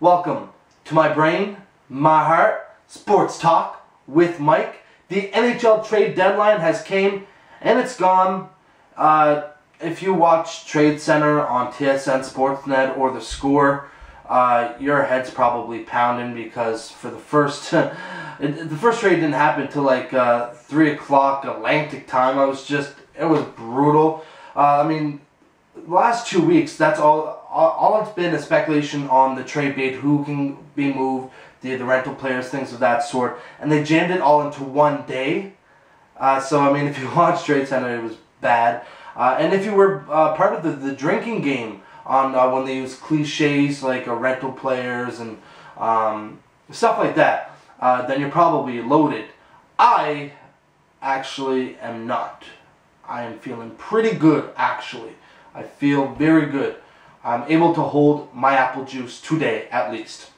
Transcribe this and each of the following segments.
Welcome to my brain, my heart, sports talk with Mike. The NHL trade deadline has came and it's gone. If you watch Trade Center on TSN Sportsnet or The Score, your head's probably pounding because for the first the first trade didn't happen until like 3 o'clock Atlantic time. It was brutal. I mean, the last 2 weeks, that's all it's been is speculation on the trade bait, who can be moved, the rental players, things of that sort, and they jammed it all into one day. So I mean, if you watch Trade Center, it was bad. And if you were part of the drinking game on when they use cliches like rental players and stuff like that, then you're probably loaded. I actually am not. I am feeling pretty good, actually. I feel very good. I'm able to hold my apple juice today, at least.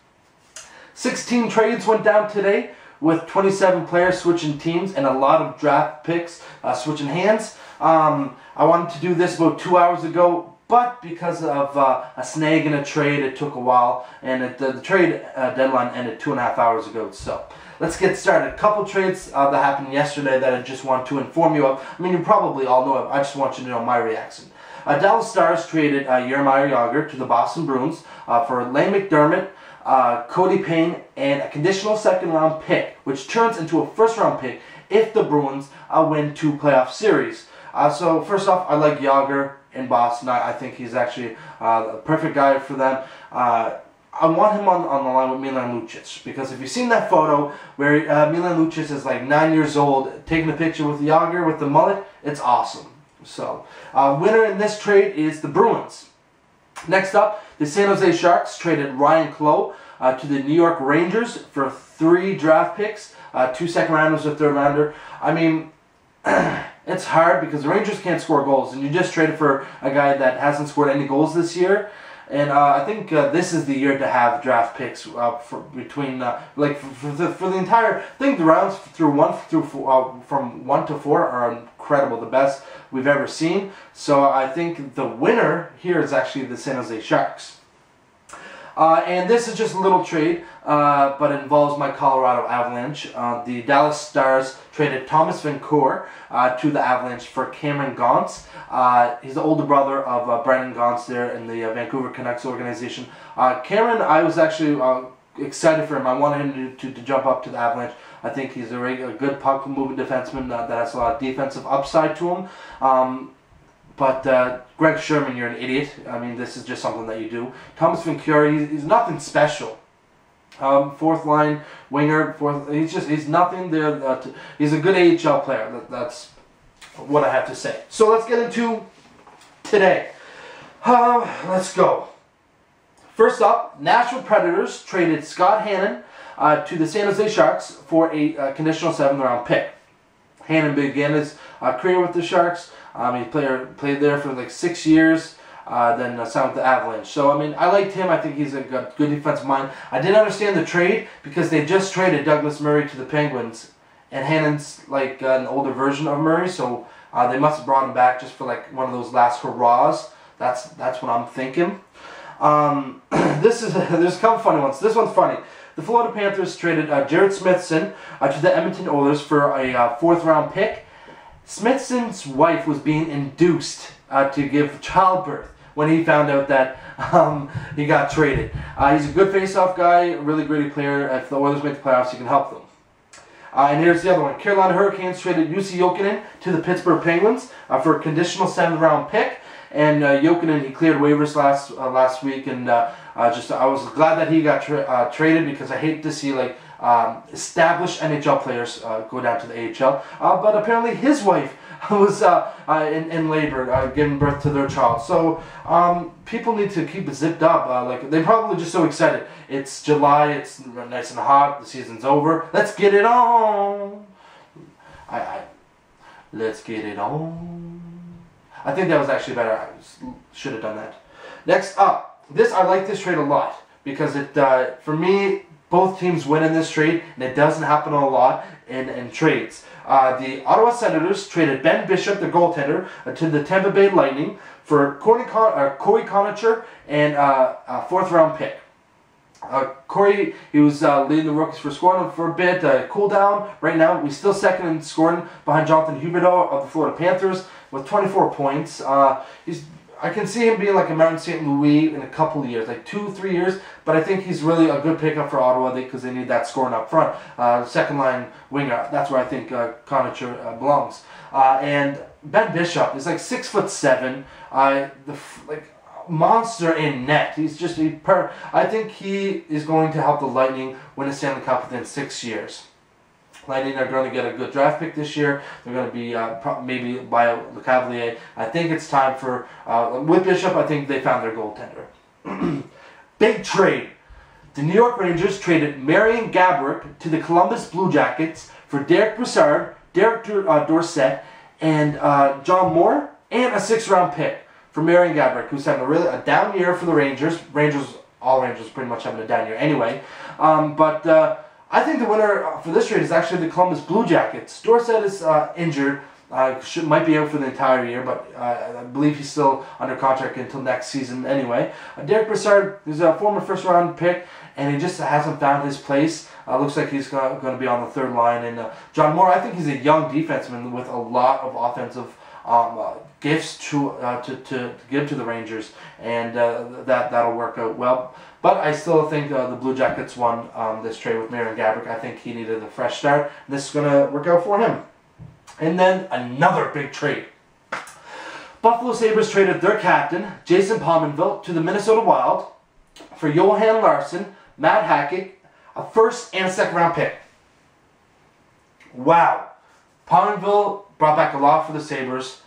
16 trades went down today, with 27 players switching teams and a lot of draft picks switching hands. I wanted to do this about 2 hours ago, but because of a snag in a trade, it took a while, and the trade deadline ended 2.5 hours ago. So let's get started. A couple trades that happened yesterday that I just want to inform you of. I mean, you probably all know it. I just want you to know my reaction. Dallas Stars traded Jaromir Jagr to the Boston Bruins for Lane McDermott, Cody Payne, and a conditional second-round pick, which turns into a first-round pick if the Bruins win 2 playoff series. So first off, I like Jagr in Boston. I think he's actually a perfect guy for them. I want him on the line with Milan Lucic, because if you've seen that photo where Milan Lucic is like 9 years old taking a picture with Jagr with the mullet, it's awesome. So, winner in this trade is the Bruins. Next up, the San Jose Sharks traded Ryan Clough to the New York Rangers for 3 draft picks, 2 second-rounders, a third-rounder. I mean, it's hard because the Rangers can't score goals, and you just traded for a guy that hasn't scored any goals this year. And I think this is the year to have draft picks for between for the entire. I think the rounds from 1 to 4 are incredible, the best we've ever seen. So I think the winner here is actually the San Jose Sharks. And this is just a little trade, but it involves my Colorado Avalanche. The Dallas Stars traded Thomas Vancouver to the Avalanche for Cameron Gaunce. He's the older brother of Brendan Gaunce there in the Vancouver Canucks organization. Cameron, I was actually excited for him. I wanted him to jump up to the Avalanche. I think he's a good puck-moving defenseman that has a lot of defensive upside to him. But Greg Sherman, you're an idiot. I mean, this is just something that you do. Thomas Vancouver, he's nothing special. Fourth line winger, he's nothing there. He's a good AHL player. That's what I have to say. So let's get into today. Let's go. First up, Nashville Predators traded Scott Hannon to the San Jose Sharks for a conditional 7th-round pick. Hannon began his career with the Sharks. He played there for like 6 years, then signed with the Avalanche. So, I mean, I liked him. I think he's a good defensive mind. I didn't understand the trade because they just traded Douglas Murray to the Penguins, and Hannon's like an older version of Murray, so they must have brought him back just for like one of those last hurrahs. That's what I'm thinking. There's a couple funny ones. This one's funny. The Florida Panthers traded Jared Smithson to the Edmonton Oilers for a 4th-round pick. Smithson's wife was being induced to give childbirth when he found out that he got traded. He's a good face-off guy, a really gritty player. If the Oilers make the playoffs, he can help them. And here's the other one. Carolina Hurricanes traded Jussi Jokinen to the Pittsburgh Penguins for a conditional 7th-round pick. And Jokinen, he cleared waivers last week, and I was glad that he got traded, because I hate to see like established NHL players go down to the AHL. But apparently his wife was in labor, giving birth to their child. So people need to keep it zipped up. Like, they're probably just so excited. It's July, it's nice and hot, the season's over. Let's get it on. Let's get it on. I think that was actually better. I should have done that. Next up, I like this trade a lot, because it for me, both teams win in this trade, and it doesn't happen a lot in trades. The Ottawa Senators traded Ben Bishop, the goaltender, to the Tampa Bay Lightning for Corey Conacher and a 4th-round pick. Corey, he was leading the rookies for scoring for a bit. Cool down. Right now, he's still second in scoring behind Jonathan Huberdeau of the Florida Panthers with 24 points. I can see him being like a Martin St. Louis in a couple of years, like 2-3 years. But I think he's really a good pickup for Ottawa because they need that scoring up front. Second line winger. That's where I think Connacher belongs. And Ben Bishop is like 6'7". Monster in net. He's just I think he is going to help the Lightning win a Stanley Cup within 6 years. Lightning are going to get a good draft pick this year. They're going to be maybe by Le Cavalier. I think it's time for with Bishop. I think they found their goaltender. Big trade. The New York Rangers traded Marian Gaborik to the Columbus Blue Jackets for Derek Brassard, Derek Dorsett, and John Moore, and a 6th-round pick for Marian Gaborik, who's having a down year for the Rangers. All Rangers pretty much having a down year anyway. I think the winner for this trade is actually the Columbus Blue Jackets. Dorsett is injured. Might be out for the entire year, but I believe he's still under contract until next season anyway. Derek Brassard is a former first-round pick, and he just hasn't found his place. Looks like he's going to be on the 3rd line. And John Moore, I think he's a young defenseman with a lot of offensive gifts to give to the Rangers, and that'll work out well. But I still think the Blue Jackets won this trade with Marian Gaborik. I think he needed a fresh start. This is going to work out for him. And then another big trade. Buffalo Sabres traded their captain, Jason Pominville, to the Minnesota Wild for Johan Larsson, Matt Hackett, a 1st and a 2nd-round pick. Wow. Pominville brought back a lot for the Sabres.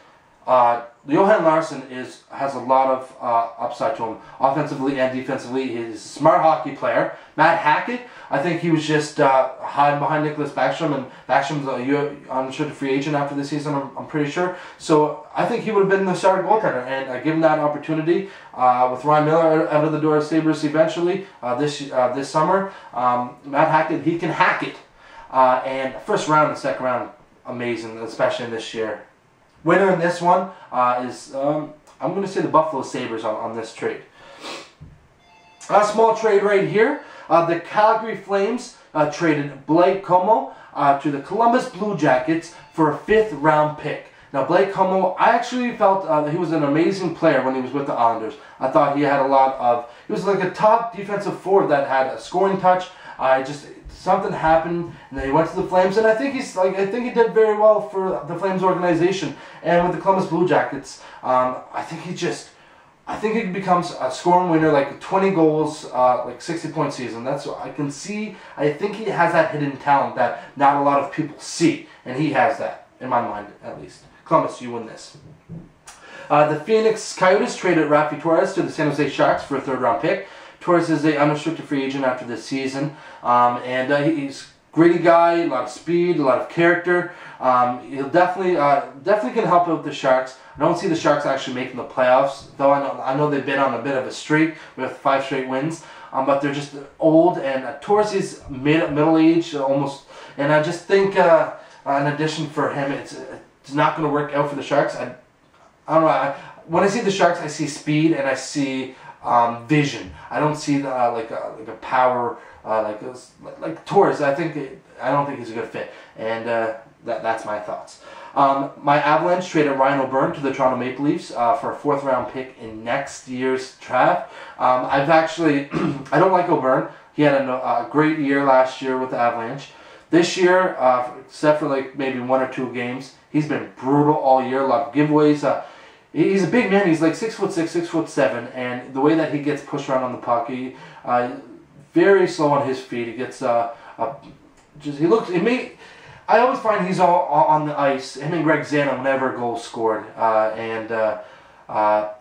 Johan Larsson has a lot of upside to him, offensively and defensively. He's a smart hockey player. Matt Hackett, I think he was just hiding behind Nicholas Backstrom, and Backstrom's a unrestricted free agent after this season, I'm pretty sure. So I think he would have been the starting goaltender, and given that opportunity with Ryan Miller out of the door of Sabres eventually this summer, Matt Hackett, he can hack it. And 1st round and 2nd round, amazing, especially in this year. Winner in this one is, I'm going to say the Buffalo Sabres on this trade. A small trade right here. The Calgary Flames traded Blake Comeau to the Columbus Blue Jackets for a 5th-round pick. Now, Blake Comeau, I actually felt that he was an amazing player when he was with the Islanders. I thought he had he was like a top defensive forward that had a scoring touch. Something happened, and then he went to the Flames, and I think he did very well for the Flames organization. And with the Columbus Blue Jackets, I think he becomes a scoring winner, like 20 goals, like 60-point season. That's what I can see. I think he has that hidden talent that not a lot of people see, and he has that, in my mind at least. Columbus, you win this. The Phoenix Coyotes traded Raffi Torres to the San Jose Sharks for a 3rd-round pick. Torres is an unrestricted free agent after this season, and he's a gritty guy, a lot of speed, a lot of character. He'll definitely can help out the Sharks. I don't see the Sharks actually making the playoffs, though I know they've been on a bit of a streak with 5 straight wins, but they're just old, and Torres is middle-aged almost, and I just think in addition for him, it's not going to work out for the Sharks. I don't know. When I see the Sharks, I see speed and I see vision. I don't see like a power like Torres. I don't think he's a good fit, and that's my thoughts. My Avalanche traded Ryan O'Byrne to the Toronto Maple Leafs for a 4th-round pick in next year's draft. I don't like O'Byrne. He had a great year last year with the Avalanche. This year, except for like maybe 1 or 2 games, he's been brutal all year. A lot of giveaways. He's a big man. He's like 6'6", 6'7", and the way that he gets pushed around on the puck, he very slow on his feet. He gets he looks. I always find he's all on the ice. Him and Greg Zana whenever a goal scored, I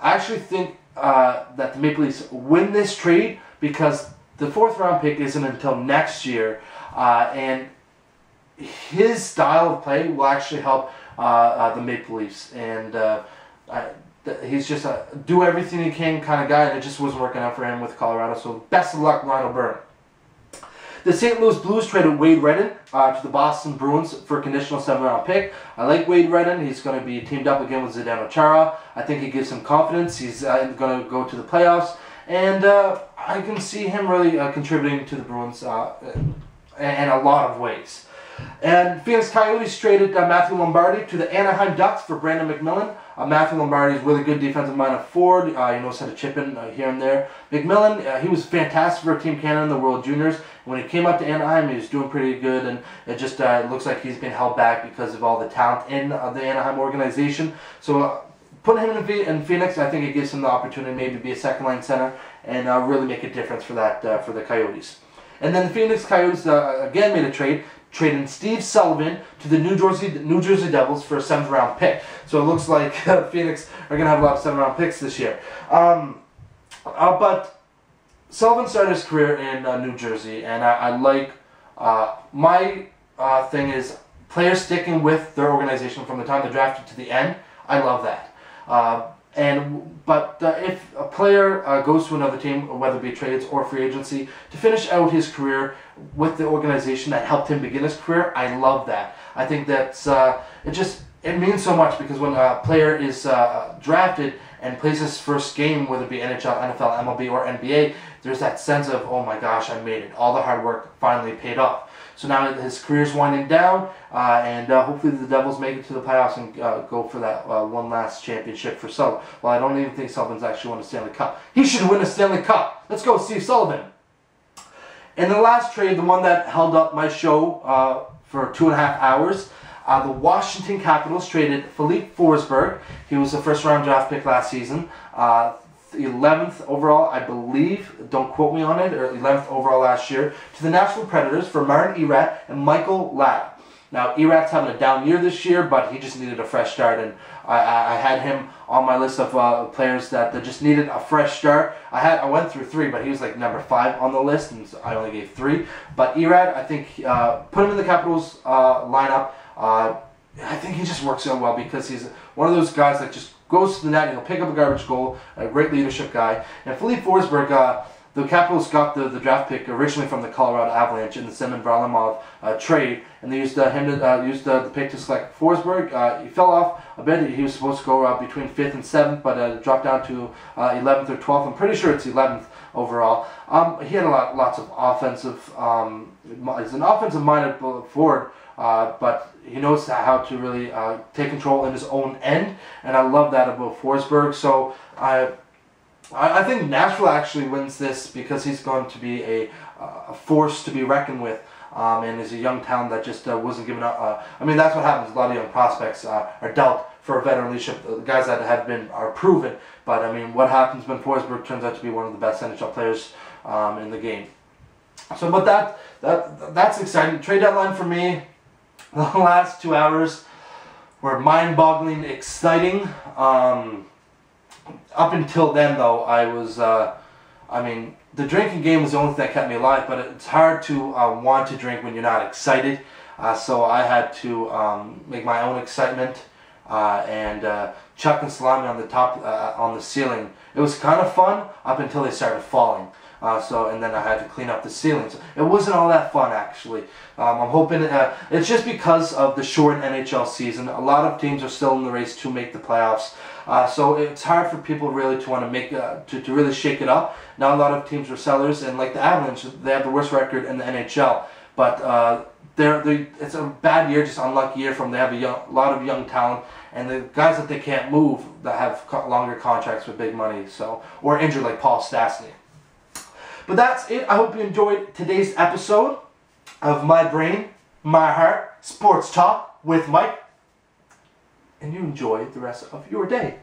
actually think that the Maple Leafs win this trade because the 4th-round pick isn't until next year, and his style of play will actually help the Maple Leafs, and he's just a do everything he can kind of guy, and it just wasn't working out for him with Colorado. So best of luck, Ryan O'Byrne. The St. Louis Blues traded Wade Redden to the Boston Bruins for a conditional 7th-round pick. I like Wade Redden. He's going to be teamed up again with Zdeno Chara. I think he gives him confidence. He's going to go to the playoffs, and I can see him really contributing to the Bruins in a lot of ways. And Phoenix Coyotes traded Matthew Lombardi to the Anaheim Ducks for Brandon McMillan. Matthew Lombardi is really good defensive-minded forward. He knows how to chip in here and there. McMillan, he was fantastic for Team Canada in the World Juniors. When he came up to Anaheim, he was doing pretty good, and it just looks like he's been held back because of all the talent in the Anaheim organization. So putting him in Phoenix, I think it gives him the opportunity to maybe be a second-line center and really make a difference for that for the Coyotes. And then the Phoenix Coyotes again made a trade. Trading Steve Sullivan to the New Jersey Devils for a 7th round pick. So it looks like Phoenix are going to have a lot of 7th round picks this year. But Sullivan started his career in New Jersey, and I like my thing is players sticking with their organization from the time they're drafted to the end. I love that. But if a player goes to another team, whether it be trades or free agency, to finish out his career with the organization that helped him begin his career, I love that. I think that's it means so much, because when a player is drafted and plays his first game, whether it be NHL, NFL, MLB, or NBA, there's that sense of, oh my gosh, I made it. All the hard work finally paid off. So now his career's winding down, and hopefully the Devils make it to the playoffs and go for that one last championship for Sullivan. Well, I don't even think Sullivan's actually won a Stanley Cup. He should win a Stanley Cup. Let's go, Steve Sullivan. And the last trade, the one that held up my show for 2.5 hours, the Washington Capitals traded Philippe Forsberg. He was a first-round draft pick last season. 11th overall, I believe, don't quote me on it, or 11th overall last year, to the Nashville Predators for Martin Erat and Michael Latta. Now, Erat's having a down year this year, but he just needed a fresh start, and I had him on my list of players that just needed a fresh start. I went through 3, but he was like number 5 on the list, and so I only gave 3. But Erat, I think, put him in the Capitals lineup. I think he just works out well, because he's one of those guys that just goes to the net and he'll pick up a garbage goal, a great leadership guy. And Philippe Forsberg, the Capitals got the draft pick originally from the Colorado Avalanche in the Semyon Varlamov trade, and they used the pick to select Forsberg. He fell off a bit. He was supposed to go between 5th and 7th, but dropped down to 11th or 12th. I'm pretty sure it's 11th overall. He had lots of offensive. He's an offensive-minded forward. But he knows how to really take control in his own end, and I love that about Forsberg. So I think Nashville actually wins this, because he's going to be a force to be reckoned with, and is a young talent that just wasn't given up. I mean, that's what happens. A lot of young prospects are dealt for a veteran leadership. The guys that are proven. But I mean, what happens when Forsberg turns out to be one of the best NHL players in the game? So, but that's exciting. Trade deadline for me. The last 2 hours were mind-boggling, exciting. Up until then, though, I was, I mean, the drinking game was the only thing that kept me alive, but it's hard to want to drink when you're not excited. So I had to make my own excitement and chucking salami on the top, on the ceiling. It was kind of fun up until they started falling. And then I had to clean up the ceilings. It wasn't all that fun, actually. I'm hoping it's just because of the short NHL season. A lot of teams are still in the race to make the playoffs. So it's hard for people really to want to make to really shake it up. Now a lot of teams are sellers, and like the Avalanche, they have the worst record in the NHL. But it's a bad year, just unlucky year from. They have a lot of young talent, and the guys that they can't move that have longer contracts with big money, or injured, like Paul Stastny. But that's it. I hope you enjoyed today's episode of My Brain, My Heart, Sports Talk with Mike. And you enjoy the rest of your day.